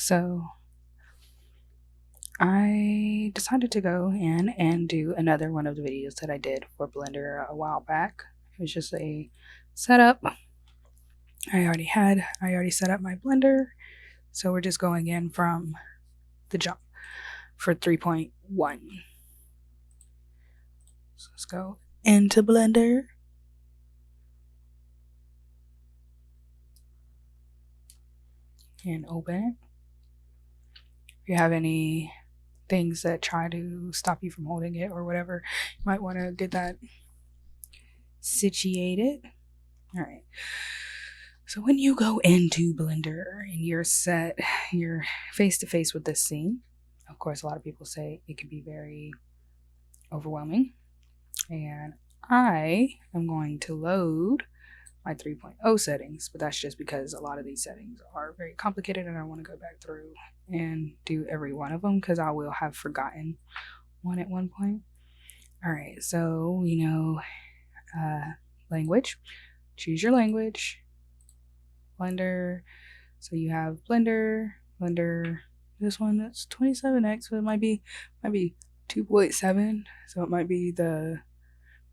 So I decided to go in and do another one of the videos that I did for Blender a while back. It was just a setup. I already set up my Blender. So we're just going in from the jump for 3.1. So let's go into Blender. And open it. If you have any things that try to stop you from holding it or whatever, you might want to get that situated. All right. So when you go into Blender and you're face to face with this scene, of course, a lot of people say it can be very overwhelming. And I am going to load my 3.0 settings, but that's just because a lot of these settings are very complicated and I want to go back through and do every one of them because I will have forgotten one at one point. All right, so language, choose your language. Blender, so you have Blender, this one that's 27x, so it might be 2.7, so it might be the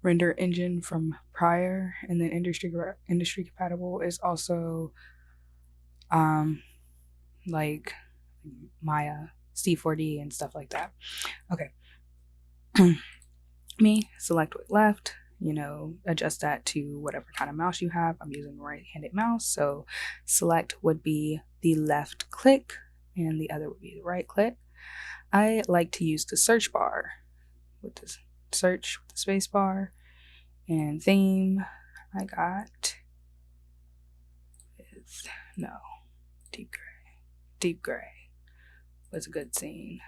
render engine from prior, and then industry compatible is also like Maya, C4D, and stuff like that. Okay. Me, select with left, adjust that to whatever kind of mouse you have. I'm using a right-handed mouse, so select would be the left click and the other would be the right click. I like to use the search bar with the search with the space bar. And theme I got is Deep Gray was a good scene.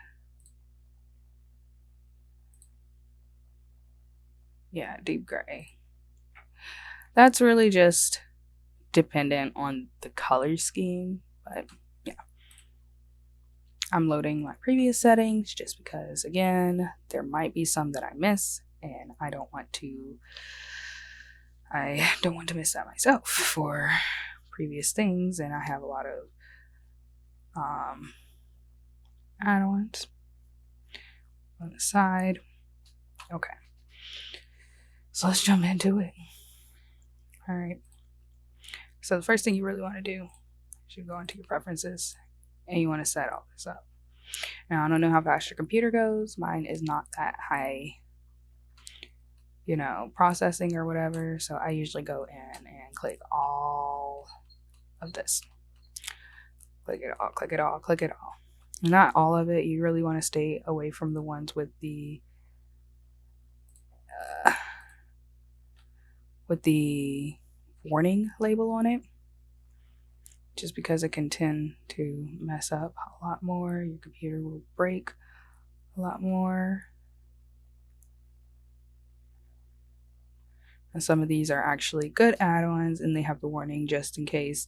Yeah, Deep Gray. That's really just dependent on the color scheme, but yeah. I'm loading my previous settings just because, again, there might be some that I miss, and I don't want to miss that myself for previous things, and I have a lot of add-ons on the side. Okay. So let's jump into it. All right. So the first thing you really want to do is you go into your preferences and you want to set all this up. Now, I don't know how fast your computer goes. Mine is not that high, processing or whatever. So I usually go in and click all of this. Click it all, click it all, click it all. Not all of it. You really want to stay away from the ones with the warning label on it, just because it can tend to mess up a lot more. Your computer will break a lot more. And some of these are actually good add-ons and they have the warning just in case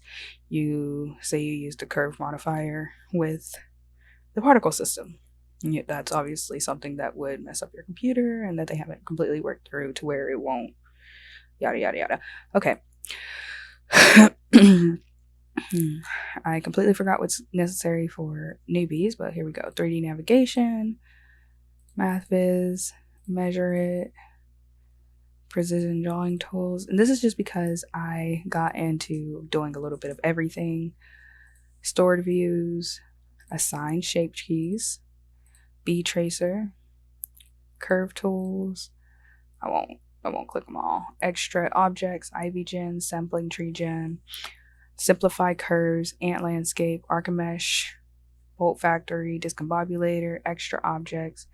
you say you used a curve modifier with the particle system. And that's obviously something that would mess up your computer and that they haven't completely worked through to where it won't yada yada yada. Okay. I completely forgot what's necessary for newbies, but here we go. 3D navigation, math viz, measure it, precision drawing tools. And this is just because I got into doing a little bit of everything. Stored views, assign shape keys, B tracer, curve tools. I won't click them all. Extra objects, Ivy Gen, sampling tree gen, simplify curves, ant landscape, Archimesh, bolt factory, discombobulator, extra objects,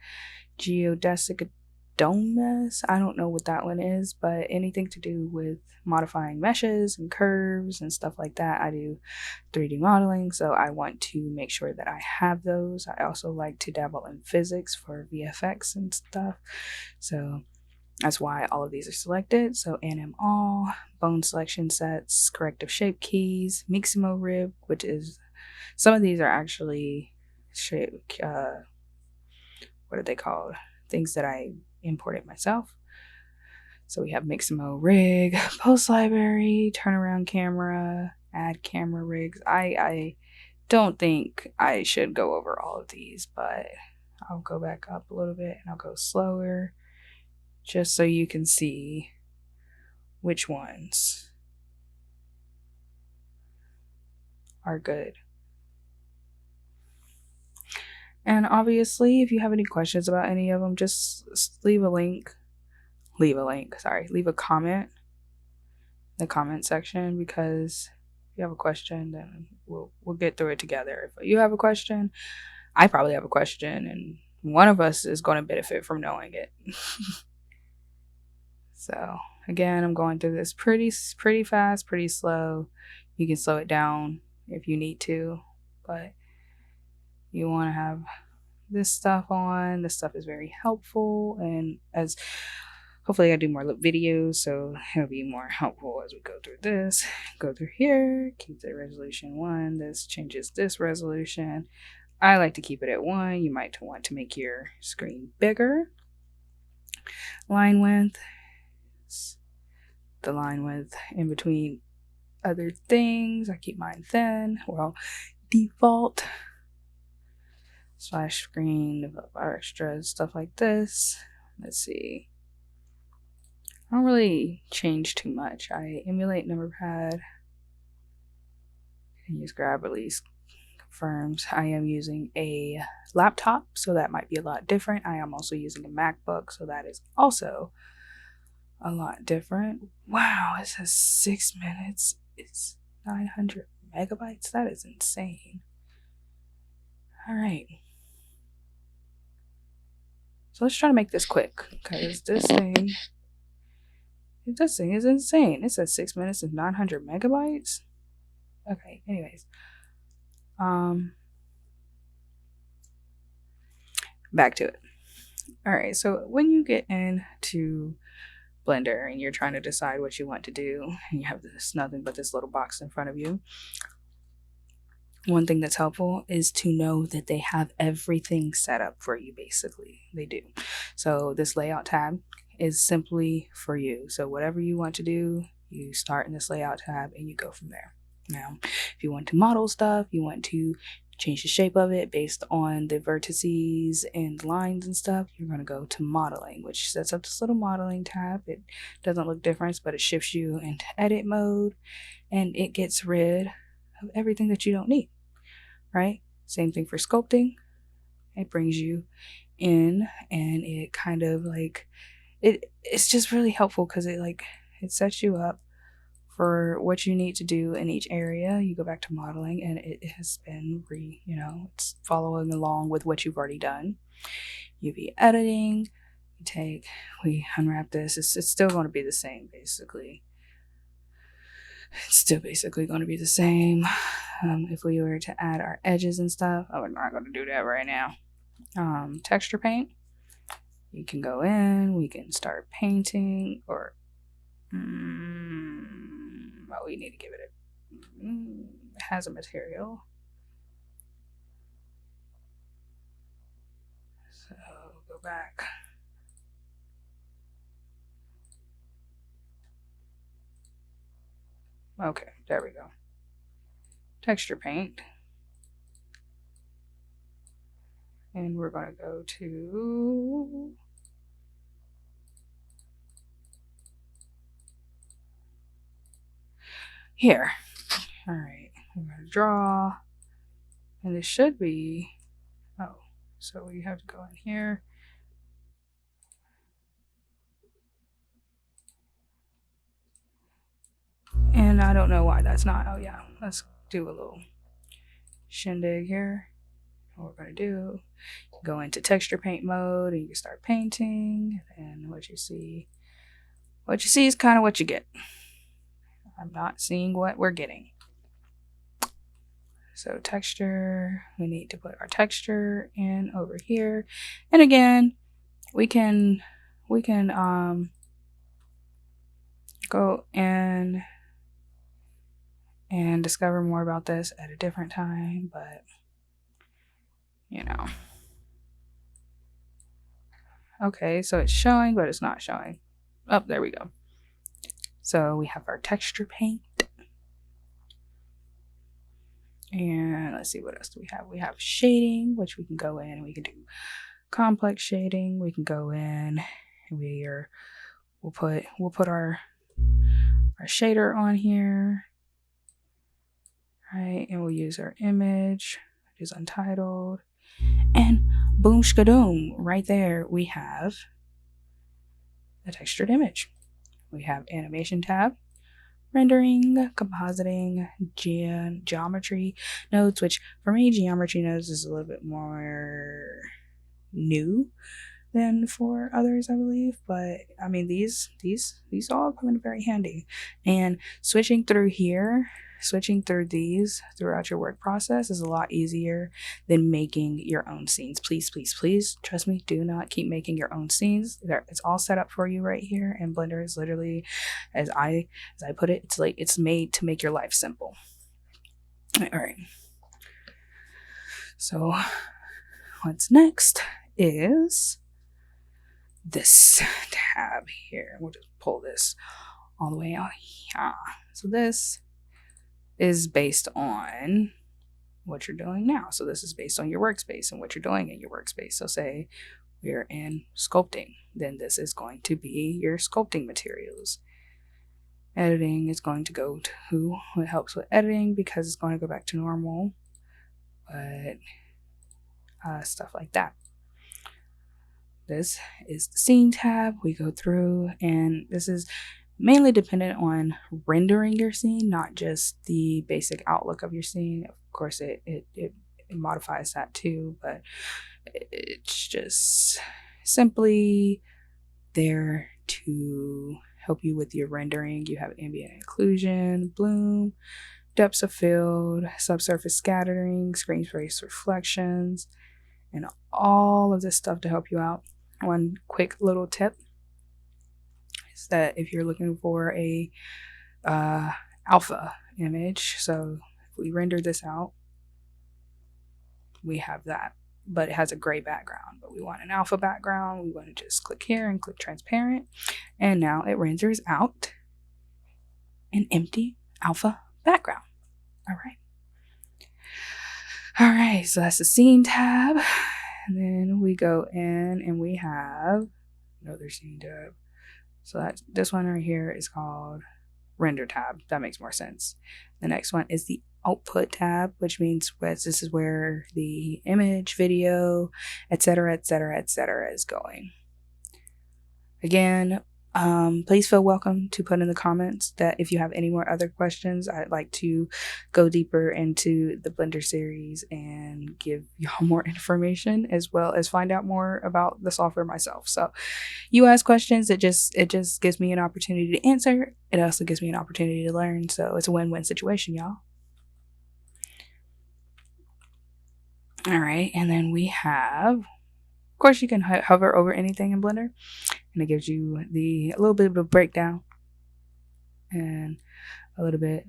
geodesic domes. I don't know what that one is, but anything to do with modifying meshes and curves and stuff like that. I do 3D modeling, so I want to make sure that I have those. I also like to dabble in physics for VFX and stuff, so that's why all of these are selected. So anim all, bone selection sets, corrective shape keys, Mixamo rib, which is, some of these are actually shape, what are they called? Things that I imported myself. So we have Mixamo rig, post library, turnaround camera, add camera rigs. I don't think I should go over all of these, but I'll go back up a little bit and I'll go slower just so you can see which ones are good. And obviously, if you have any questions about any of them, just leave a comment in the comment section, because if you have a question, then we'll get through it together. If you have a question, I probably have a question, and one of us is going to benefit from knowing it. So again, I'm going through this pretty fast, pretty slow. You can slow it down if you need to, but you want to have this stuff on. This stuff is very helpful, and as hopefully I do more videos, so it'll be more helpful as we go through this. Go through here, keep the resolution 1. This changes this resolution. I like to keep it at 1. You might want to make your screen bigger. Line width. The line width in between other things, I keep mine thin. Well, default. Splash screen, develop our extras, stuff like this. Let's see. I don't really change too much. I emulate numberpad. I use grab release confirms. I am using a laptop, so that might be a lot different. I am also using a MacBook, so that is also a lot different. Wow, it says 6 minutes. It's 900 megabytes. That is insane. All right. So let's try to make this quick, because this thing is insane. It says 6 minutes and 900 megabytes. Okay, anyways. Back to it. All right, so when you get into Blender and you're trying to decide what you want to do, and you have nothing but this little box in front of you, one thing that's helpful is to know that they have everything set up for you. Basically, they do. So this layout tab is simply for you. So whatever you want to do, you start in this layout tab and you go from there. Now, if you want to model stuff, you want to change the shape of it based on the vertices and lines and stuff, you're going to go to modeling, which sets up this little modeling tab. It doesn't look different, but it shifts you into edit mode, and it gets rid of everything that you don't need, right? Same thing for sculpting. It brings you in, and it kind of like it's just really helpful because it sets you up for what you need to do in each area. You go back to modeling, and it has been it's following along with what you've already done. UV editing, we unwrap this. It's still going to be the same, basically. It's still basically going to be the same. If we were to add our edges and stuff, we're not going to do that right now. Texture paint, you can go in, we can start painting, or we need to give it it has a material. So go back. Okay, there we go. Texture paint. And we're going to go to here. All right, I'm going to draw, and this should be, so we have to go in here. And I don't know why that's not. Oh yeah, let's do a little shindig here. What we're going to do, go into texture paint mode, and you can start painting, and what you see is kind of what you get. I'm not seeing what we're getting. So texture, we need to put our texture in over here, and again, we can go in and discover more about this at a different time, but okay, so it's showing, but it's not showing. Oh, there we go. So we have our texture paint, And let's see, what else do we have? We have shading, which we can go in and we can do complex shading. We can go in and we'll put our shader on here. Right, and we'll use our image, which is untitled. And boom skadoom, right there we have a textured image. We have animation tab, rendering, compositing, geometry nodes, which for me, geometry nodes is a little bit more new than for others, I believe. But I mean, these all come in very handy. And switching through these throughout your work process is a lot easier than making your own scenes. Please, please, please, trust me, do not keep making your own scenes. It's all set up for you right here, and Blender is literally, as I put it, it's made to make your life simple. All right. So what's next is this tab here. We'll just pull this all the way out here. So this is based on what you're doing now. So this is based on your workspace and what you're doing in your workspace. So say we're in sculpting, then this is going to be your sculpting materials. Editing is going to go to what helps with editing because it's going to go back to normal, but stuff like that. This is the scene tab. We go through, and this is mainly dependent on rendering your scene, not just the basic outlook of your scene. Of course, it modifies that too, but it's just simply there to help you with your rendering. You have ambient occlusion, bloom, depths of field, subsurface scattering, screen space reflections, and all of this stuff to help you out. One quick little tip is that if you're looking for a alpha image, so if we render this out, we have that, but it has a gray background, but we want an alpha background. We want to just click here and click transparent, and now it renders out an empty alpha background. All right, so that's the scene tab. And then we go in and we have another scene tab. So this one right here is called render tab. That makes more sense. The next one is the output tab, which means this is where the image, video, etc., etc., etc. is going. Again, please feel welcome to put in the comments that if you have any more other questions. I'd like to go deeper into the Blender series and give y'all more information, as well as find out more about the software myself. So you ask questions, it just gives me an opportunity to answer. It also gives me an opportunity to learn. So it's a win-win situation, y'all. All right, and then we have, of course, you can hover over anything in Blender, and it gives you a little bit of a breakdown and a little bit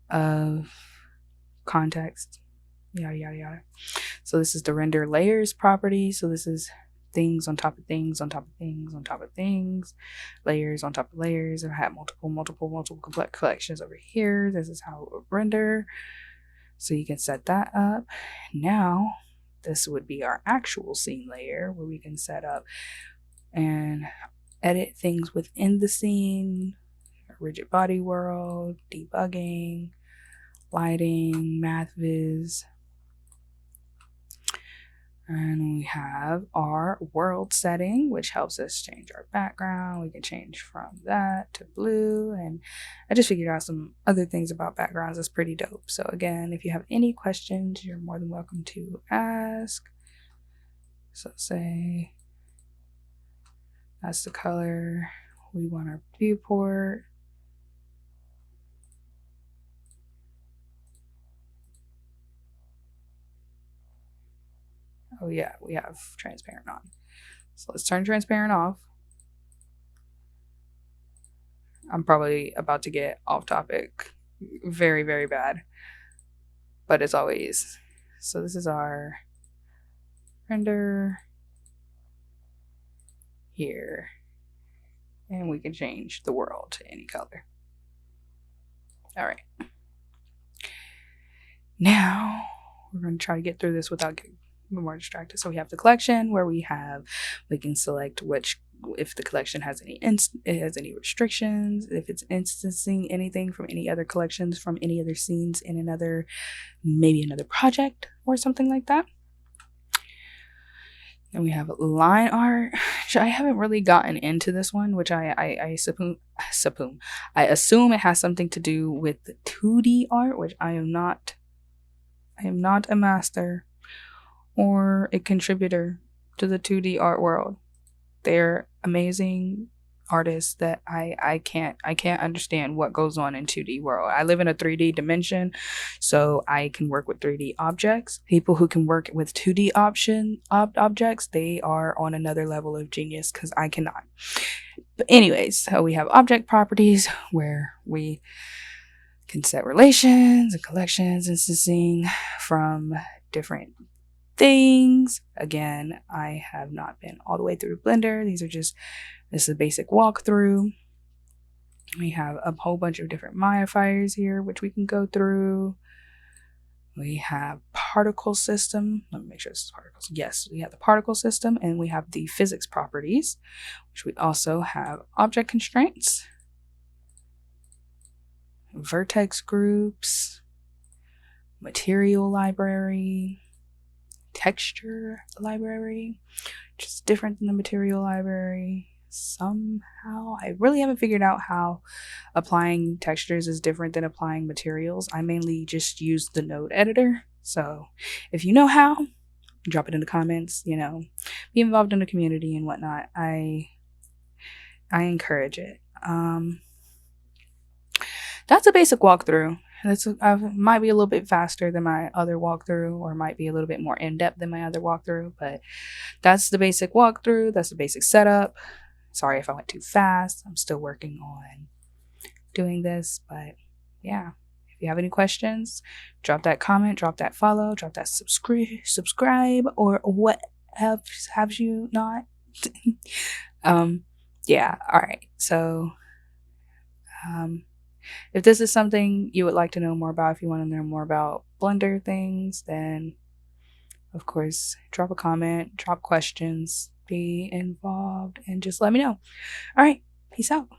of context, yada yada yada. So this is the render layers property. So this is things on top of things on top of things on top of things, layers on top of layers. I have multiple complex collections over here. This is how it would render. So you can set that up. Now this would be our actual scene layer, where we can set up and edit things within the scene, rigid body world, debugging, lighting, math viz. And we have our world setting, which helps us change our background. We can change from that to blue. And I just figured out some other things about backgrounds that's pretty dope. So again, if you have any questions, you're more than welcome to ask. So say that's the color. We want our viewport. Oh yeah, we have transparent on. So let's turn transparent off. I'm probably about to get off topic very, very bad, but as always. So this is our render here, and we can change the world to any color. All right. Now we're going to try to get through this without getting more distracted. So we have the collection where we can select if the collection has any restrictions, if it's instancing anything from any other collections, from any other scenes in maybe another project or something like that. And we have line art. I haven't really gotten into this one, which I assume it has something to do with the 2D art, which I am not a master or a contributor to the 2D art world. They're amazing artists that I can't understand what goes on in 2D world. I live in a 3D dimension, so I can work with 3D objects. People who can work with 2D objects, they are on another level of genius because I cannot. But anyways, so we have object properties where we can set relations and collections instancing from different things. Again, I have not been all the way through Blender. This is a basic walkthrough. We have a whole bunch of different modifiers here, which we can go through. We have particle system. Let me make sure this is particles. Yes, we have the particle system, and we have the physics properties, which we also have object constraints, vertex groups, material library, texture library, which is different than the material library somehow. I really haven't figured out how applying textures is different than applying materials. I mainly just use the node editor. So if you know how, drop it in the comments, be involved in the community and whatnot. I encourage it. That's a basic walkthrough. Might be a little bit faster than my other walkthrough, or might be a little bit more in-depth than my other walkthrough, but that's the basic walkthrough. That's the basic setup. Sorry if I went too fast. I'm still working on doing this, but yeah. If you have any questions, drop that comment, drop that follow, drop that subscribe, or what have you not? Yeah, all right. So, if this is something you would like to know more about, if you want to know more about Blender things, then of course, drop a comment, drop questions, be involved, and just let me know. All right, peace out.